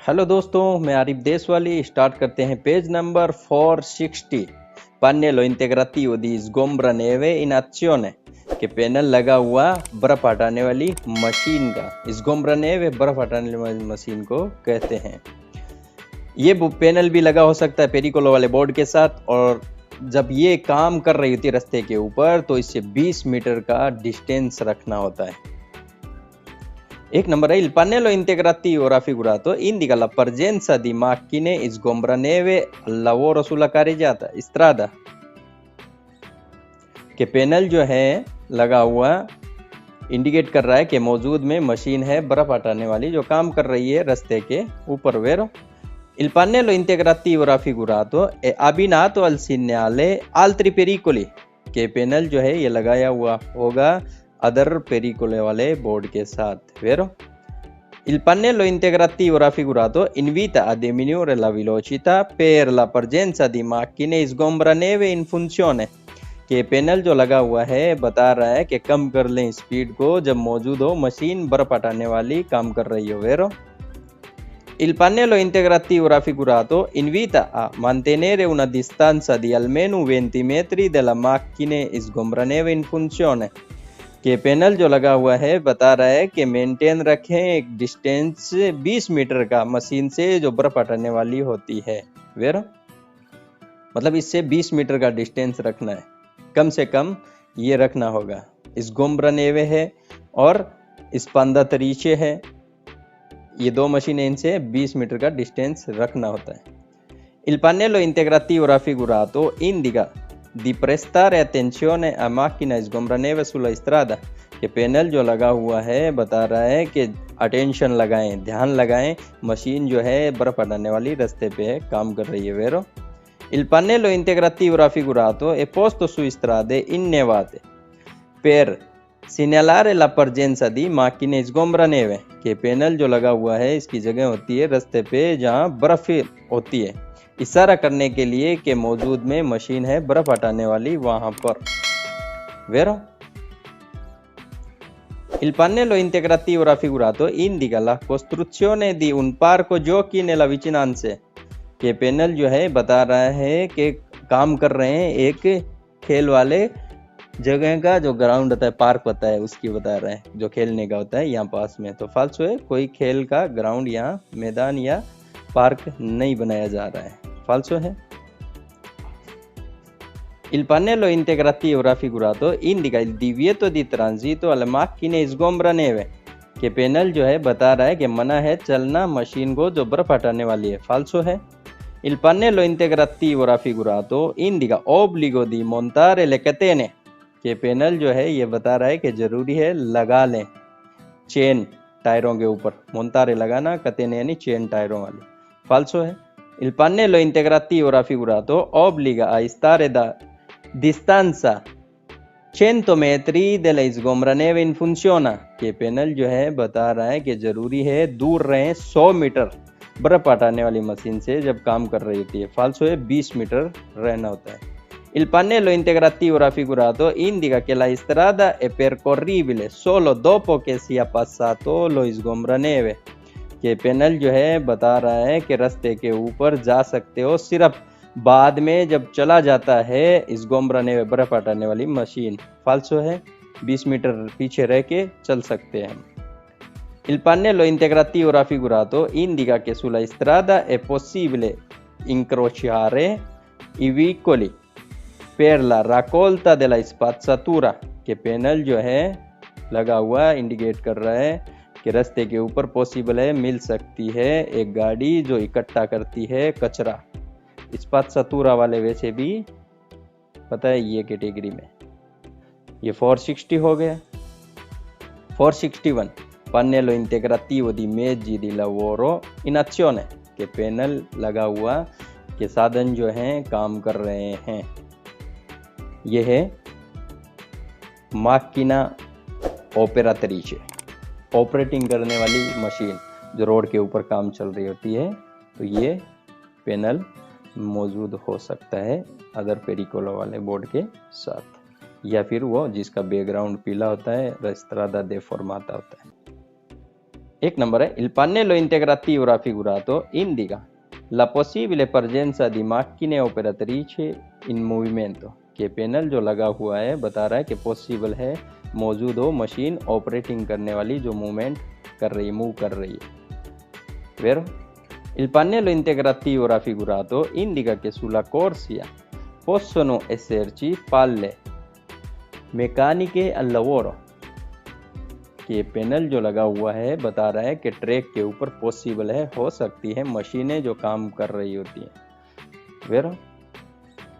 Hello दोस्तों, मैं Arif Deshwali. Start करते हैं page number 460। Pannello integrativo di sgombra neve in azione के पैनल लगा हुआ बर्फ हटाने वाली मशीन का। स्गोम्ब्रा नेवे बर्फ हटाने वाली मशीन को कहते हैं। ये पैनल भी लगा हो सकता है पेरिकोलो वाले बोर्ड के साथ, और जब ये काम कर रही होती है रास्ते के ऊपर तो इससे 20 मीटर का डिस्टेंस रखना होता है। एक नंबर है, il pannello integrativo raffigurato indica la presenza di macchine sgombra neve al lavoro sulla carreggiata strada के पैनल जो है लगा हुआ इंडिकेट कर रहा है कि मौजूद में मशीन है बर्फ हटाने वाली जो काम कर रही है रास्ते के ऊपर। वेरो il pannello integrativo raffigurato è abbinato al segnale altri pericoli के पैनल जो है ये लगाया हुआ होगा अदर पेरिकोले वाले बोर्ड के साथ। Vero? Il pannello integrativo raffigurato invita a diminuire la velocità per la presenza di macchine sgombra neve in funzione के पैनल जो लगा हुआ है बता रहा है कि कम कर लें स्पीड को जब मौजूद हो मशीन बर्फ हटाने वाली काम कर रही हो। Vero? Il pannello integrativo raffigurato invita a mantenere una distanza di almeno 20 metri dalla macchine sgombra neve in funzione के पैनल जो लगा हुआ है बता रहा है कि मेंटेन रखें एक डिस्टेंस 20 मीटर का मशीन से जो बर्फ हटाने वाली होती है। वेरो मतलब इससे 20 मीटर का डिस्टेंस रखना है, कम से कम ये रखना होगा। स्गोम्ब्रा नेवे है और स्पांदा तरीचे है, ये दो मशीनें, इनसे 20 मीटर का डिस्टेंस रखना होता है। Il pannello integrativo raffigurato indica di prestare attenzione a macchina sgombra neve sulla strada के पैनल जो लगा हुआ है बता रहा है कि अटेंशन लगाएं, ध्यान लगाएं, मशीन जो है बर्फ हटाने वाली रास्ते पे काम कर रही है। Vero? Il pannello integrativo raffigurato è posto su strade innevate per segnalare la presenza di macchine sgombra neve के पैनल जो लगा हुआ है इसकी जगह होती है रास्ते पे जहाँ बर्फ होती है, इशारा करने के लिए कि मौजूद में मशीन है बर्फ हटाने वाली वहां पर। Vero? Il pannello integrativo raffigurato indica la costruzione di un parco giochi nella vicinanza के पैनल जो है बता रहा है कि काम कर रहे हैं एक खेल वाले जगह का, जो ग्राउंड होता है, पार्क होता है, उसकी बता रहा है जो खेलने का होता है यहाँ पास में। तो फाल्सो है, कोई खेल का ग्राउंड यहाँ मैदान या पार्क नहीं बनाया जा रहा है, फाल्सो है। Il pannello integrativo raffigurato indica il divieto di transito alle macchine sgombra neve के पैनल जो है बता रहा है कि मना है चलना मशीन को जो बर्फ हटाने वाली है, फाल्सो है। Il pannello integrativo raffigurato indica obbligo di montare le catene के पैनल जो है ये बता रहा है कि जरूरी है लगा लें चेन टायरों के ऊपर, मोंतारे लगाना, कतेने यानी चेन टायरों वाली, फाल्सो है। Il pannello integrativo raffigurato obbliga a stare da distanza 100 metri della sgombra neve in funzione के पैनल जो है बता रहा है कि जरूरी है दूर रहें 100 मीटर बर्फ हटाने वाली मशीन से जब काम कर रही होती है, फाल्सो है, 20 मीटर रहना होता है। Il pannello integrativo raffigurato indica che la strada è percorribile solo dopo che sia passato lo sgombra neve के पैनल जो है बता रहा है कि रास्ते के ऊपर जा सकते हो सिर्फ बाद में जब चला जाता है स्गोम्ब्रा नेवे बर्फ हटाने वाली मशीन, फाल्सो है, 20 मीटर पीछे रह के चल सकते हैं। Il pannello integrativo raffigurato indica che sulla strada è possibile incrociare i veicoli per la raccolta della spazzatura के पैनल जो है लगा हुआ इंडिकेट कर रहा है कि रास्ते के ऊपर पॉसिबल है, मिल सकती है एक गाड़ी जो इकट्ठा करती है कचरा। स्पात्सातूरा वाले वैसे भी पता है ये कैटेगरी में। ये 460 हो गया। 461 Pannello integrativo di mezzi di lavoro in azione के पैनल लगा हुआ के साधन जो हैं काम कर रहे हैं। ये है माकिना ऑपरेटरीचे, ऑपरेटिंग करने वाली मशीन जो रोड के ऊपर काम चल रही होती है, तो ये पैनल मौजूद हो सकता है अदर पेरिकोलो वाले बोर्ड के साथ, या फिर वो जिसका बैकग्राउंड पीला होता है, रस्त्रादा दे फॉर्माता होता है। एक number è il pannello integrativo raffigurato indica la possibile presenza di macchine operatrici in movimento कि पैनल जो लगा हुआ है बता रहा है कि पॉसिबल है मौजूद हो मशीन ऑपरेटिंग करने वाली जो मूवमेंट कर रही मूव कर रही है। Vero? Il pannello integrativo raffigurato indica che sulla corsia possono esserci palle meccaniche al lavoro कि पैनल जो लगा हुआ है बता रहा है कि ट्रैक के ऊपर पॉसिबल है हो सकती है मशीनें जो काम कर रही होती हैं। Vero?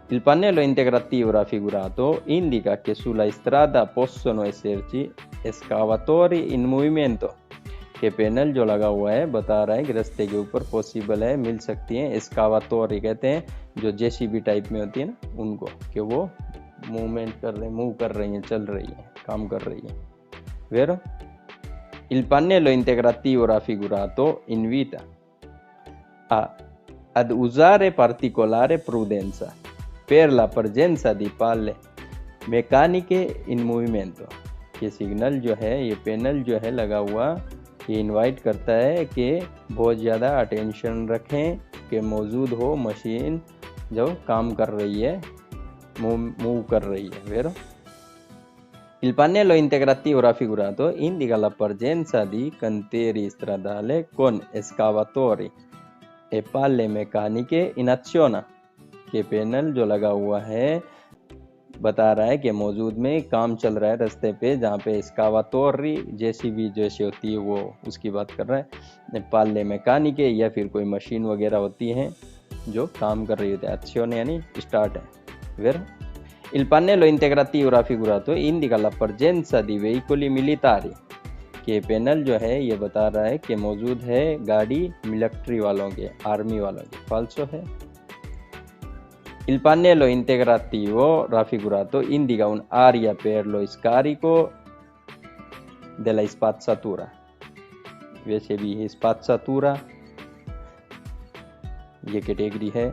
Il pannello integrativo raffigurato indica che sulla strada possono esserci escavatori in movimento कि पैनल जो लगा हुआ है बता रहा है कि रास्ते के ऊपर पॉसिबल है मिल सकती हैं एस्कावाटोरी कहते हैं जो जेसीबी टाइप में होती है ना उनको कि वो मूवमेंट कर रहे मूव कर रही हैं चल रही हैं काम कर रही हैं। Vero? Il pannello integrativo raffigurato invita ad usare particolare prudenza per la presenza di palle meccaniche in movimento ये सिग्नल जो है ये पैनल जो है लगा हुआ ये इनवाइट करता है कि बहुत ज़्यादा अटेंशन रखें कि मौजूद हो मशीन जो काम कर रही है मूव कर रही है। Vero? Il pannello integrativo raffigurato indica la presenza di cantieri stradali con escavatori e palle meccaniche in azione कि पैनल जो लगा हुआ है बता रहा है कि मौजूद में काम चल रहा है रास्ते पे जहाँ पे एस्कावाटोरी जेसीबी जैसी होती है वो उसकी बात कर रहा है पाले मैकेनिके या फिर कोई मशीन वगैरह होती है जो काम कर रही होती है। azione यानी स्टार्ट है। Vero? Il pannello integrativo raffigurato indica la presenza di veicoli militari कि पैनल जो है ये बता रहा है कि मौजूद है गाड़ी मिलिट्री वालों के आर्मी वालों के। Falso है। Il pannello integrativo raffigurato indica un'area per lo scarico della spazzatura वैसे भी spazzatura ये कैटेगरी है।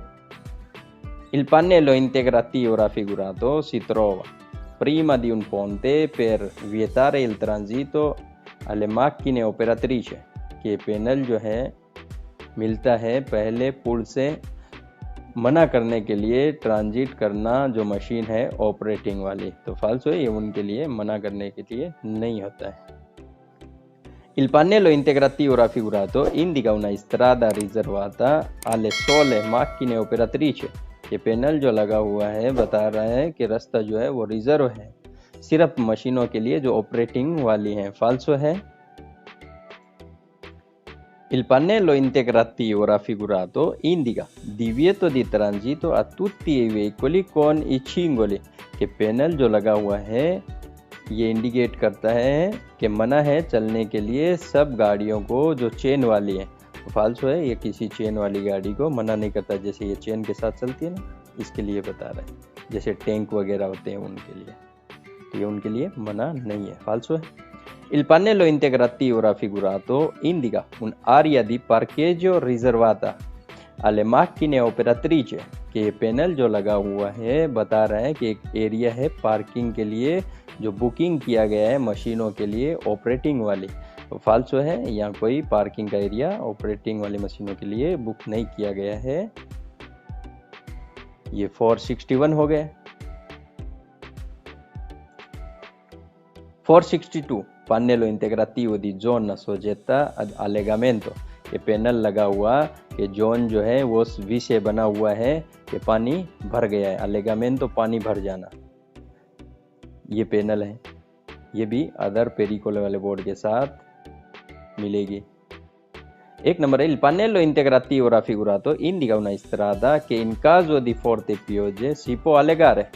Il pannello integrativo raffigurato si trova prima di un ponte per vietare il transito alle macchine operatrici कि panel जो है मिलता है पहले पुल से मना करने के लिए ट्रांजिट करना जो मशीन है ऑपरेटिंग वाली। तो फाल्सो है ये उनके लिए मना करने के लिए नहीं होता है। Il pannello integrativo raffigurato indica una strada riservata alle sole macchine operatrici ये पैनल जो लगा हुआ है बता रहा है कि रास्ता जो है वो रिजर्व है सिर्फ मशीनों के लिए जो ऑपरेटिंग वाली हैं। फाल्सो है। Il pannello integrativo raffigurato indica divieto di transito a tutti i veicoli con i cingoli कि पैनल जो लगा हुआ है ये इंडिकेट करता है कि मना है चलने के लिए सब गाड़ियों को जो चेन वाली है। फाल्सो है ये किसी चेन वाली गाड़ी को मना नहीं करता जैसे ये चेन के साथ चलती है ना इसके लिए बता रहा है जैसे टैंक वगैरह होते हैं उनके लिए तो ये उनके लिए मना नहीं है। फाल्सो है। Il pannello integrativo raffigurato indica un'area di parcheggio riservata alle macchine operatrici कि पैनल जो लगा हुआ है बता रहा है कि एक एरिया है पार्किंग के लिए जो बुकिंग किया गया है मशीनों के लिए ऑपरेटिंग वाली। फाल्सो है यहाँ कोई पार्किंग का एरिया ऑपरेटिंग वाली मशीनों के लिए बुक नहीं किया गया है। ये 461 हो गया। 462 pannello integrativo di zona soggetta ad allegamento ये पैनल लगा हुआ कि जोन जो है वो वी से बना हुआ है कि पानी भर गया है। अलेगामेंट तो पानी भर जाना ये पैनल है ये भी अदर पेरिकोल वाले बोर्ड के साथ मिलेगी। एक नंबर है il pannello integrativo raffigurato indica una strada che in caso di forte piogge si può allegare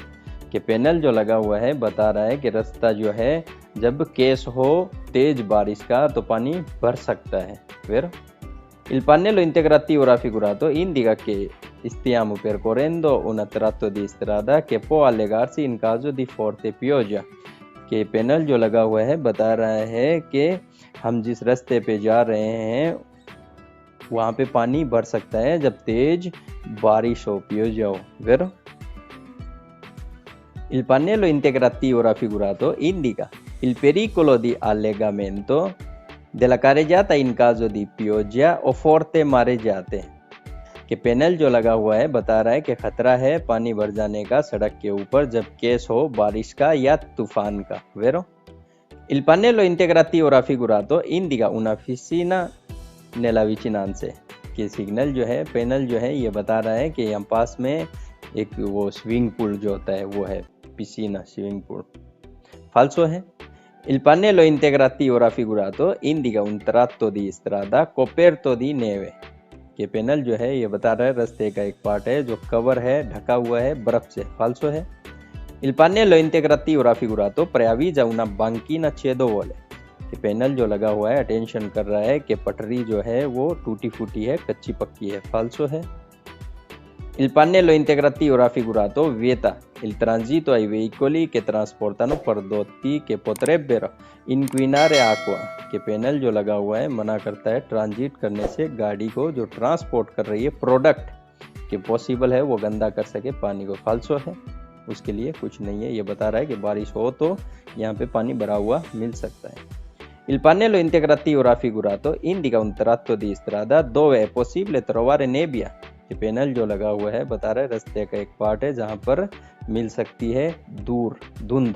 कि पैनल जो लगा हुआ है बता रहा है कि रास्ता जो है जब केस हो तेज बारिश का तो पानी भर सकता है। Vero? Il pannello integrativo raffigurato indica che stiamo percorrendo un tratto di strada che può allegarsi in caso di forte pioggia कि पैनल जो लगा हुआ है बता रहा है कि हम जिस रास्ते पे जा रहे हैं वहाँ पे पानी भर सकता है जब तेज बारिश हो पियोजा हो। Vero? Il pannello integrativo raffigurato indica il pericolo di allegamento della carreggiata in caso di pioggia o forte mareggiate, कि पैनल जो लगा हुआ है बता रहा है कि खतरा है पानी भर जाने का सड़क के ऊपर जब केस हो बारिश का या तूफान का। Vero? Il pannello integrativo raffigurato indica una piscina nella vicinanza, कि सिग्नल जो है पैनल जो है ये बता रहा है कि यहाँ पास में एक वो स्विमिंग पूल जो होता है वो है पिसीना स्विमिंग पूल। फाल्सो है। Il pannello integrativo raffigurato indica un tratto di strada coperto di neve, कि पैनल जो है ये बता रहा है रास्ते का एक पार्ट है जो कवर है ढका हुआ है बर्फ से। फाल्सो है। Il pannello integrativo raffigurato preavvisa una banchina cedevole, कि पैनल जो लगा हुआ है अटेंशन कर रहा है कि पटरी जो है वो टूटी फूटी है कच्ची पक्की है। फाल्सो है। Il pannello integrativo raffigurato vieta il transito ai veicoli che trasportano prodotti che potrebbero inquinare acqua, कि पैनल जो लगा हुआ है मना करता है ट्रांजिट करने से गाड़ी को जो ट्रांसपोर्ट कर रही है प्रोडक्ट कि पॉसिबल है वो गंदा कर सके पानी को। फाल्सो है, उसके लिए कुछ नहीं है, ये बता रहा है कि बारिश हो तो यहाँ पे पानी भरा हुआ मिल सकता है। Il pannello integrativo raffigurato indica un tratto di strada dove è possibile trovare nebbia, कि पैनल जो लगा हुआ है बता रहा है रास्ते का एक पार्ट है जहाँ पर मिल सकती है दूर धुंध।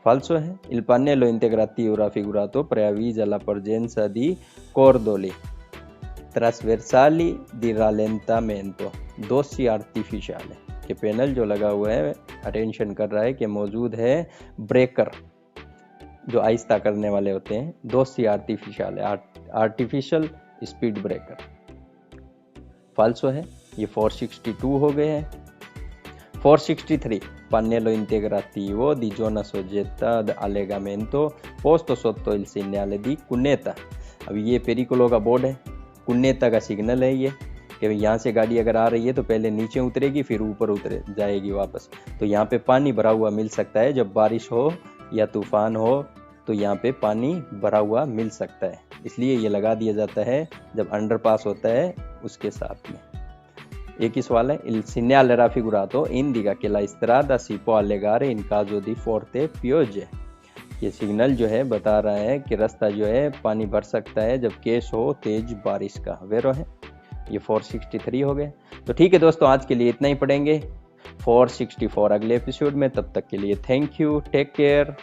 फाल्सो है। Il pannello integrativo raffigurato preavvisa la presenza di cordoli trasversali di rallentamento dossi artificiale, कि पैनल जो लगा हुआ है अटेंशन कर रहा है कि मौजूद है ब्रेकर जो आहिस्ता करने वाले होते हैं, दोस्ती आर्टिफिशियल आर्टिफिशियल स्पीड ब्रेकर। फाल्सो है। ये 462 हो गए हैं। 463 pannello integrativo di zona soggetta ad allegamento posto sotto il segnale di cuneta। अब ये पेरिकोलो का बोर्ड है, कुन्नेता का सिग्नल है ये कि यहाँ से गाड़ी अगर आ रही है तो पहले नीचे उतरेगी फिर ऊपर उतरे जाएगी वापस। तो यहाँ पे पानी भरा हुआ मिल सकता है जब बारिश हो या तूफान हो तो यहाँ पे पानी भरा हुआ मिल सकता है, इसलिए ये लगा दिया जाता है जब अंडरपास होता है उसके साथ में। एक ही सवाल है। Il segnale raffigurato indica che la strada si può allegare in caso di forte pioggia, ये सिग्नल जो है बता रहा है कि रास्ता जो है पानी भर सकता है जब केस हो तेज बारिश का। वेरो है। ये 463 हो गए। तो ठीक है दोस्तों, आज के लिए इतना ही पढ़ेंगे 464 अगले एपिसोड में। तब तक के लिए थैंक यू, टेक केयर।